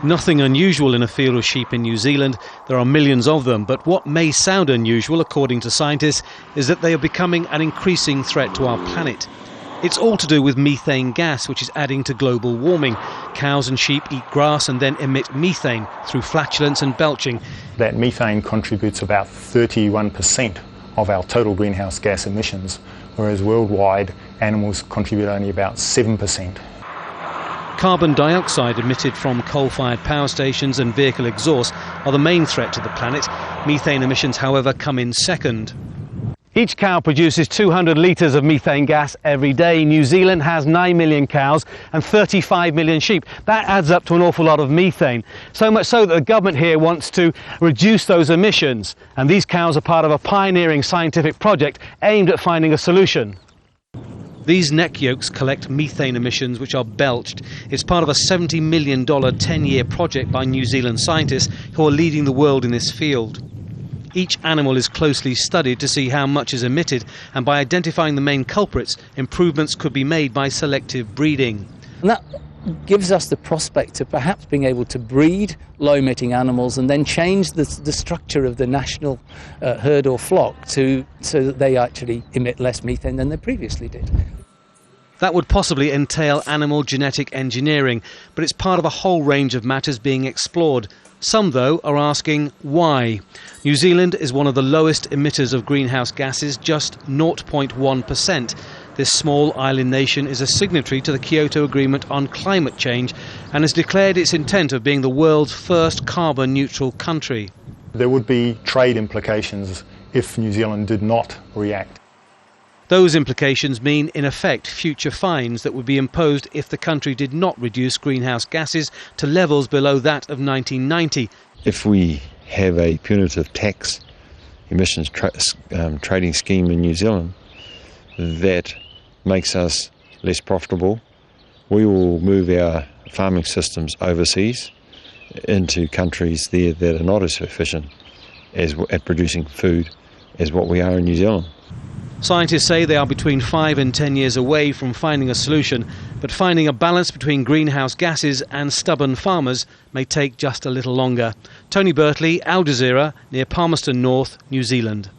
Nothing unusual in a field of sheep in New Zealand. There are millions of them, but what may sound unusual, according to scientists, is that they are becoming an increasing threat to our planet. It's all to do with methane gas, which is adding to global warming. Cows and sheep eat grass and then emit methane through flatulence and belching. That methane contributes about 31% of our total greenhouse gas emissions, whereas worldwide animals contribute only about 7%. Carbon dioxide emitted from coal-fired power stations and vehicle exhaust are the main threat to the planet. Methane emissions, however, come in second. Each cow produces 200 litres of methane gas every day. New Zealand has 9 million cows and 35 million sheep. That adds up to an awful lot of methane. So much so that the government here wants to reduce those emissions. And these cows are part of a pioneering scientific project aimed at finding a solution. These neck yokes collect methane emissions which are belched. It's part of a $70 million 10-year project by New Zealand scientists who are leading the world in this field. Each animal is closely studied to see how much is emitted, and by identifying the main culprits, improvements could be made by selective breeding. And that gives us the prospect of perhaps being able to breed low-emitting animals and then change the structure of the national herd or flock so that they actually emit less methane than they previously did. That would possibly entail animal genetic engineering, but it's part of a whole range of matters being explored. Some, though, are asking why. New Zealand is one of the lowest emitters of greenhouse gases, just 0.1%. This small island nation is a signatory to the Kyoto Agreement on climate change and has declared its intent of being the world's first carbon-neutral country. There would be trade implications if New Zealand did not react. Those implications mean, in effect, future fines that would be imposed if the country did not reduce greenhouse gases to levels below that of 1990. If we have a punitive tax emissions trading scheme in New Zealand that makes us less profitable, we will move our farming systems overseas into countries there that are not as efficient at producing food as what we are in New Zealand. Scientists say they are between 5 and 10 years away from finding a solution, but finding a balance between greenhouse gases and stubborn farmers may take just a little longer. Tony Birtley, Jazeera, near Palmerston North, New Zealand.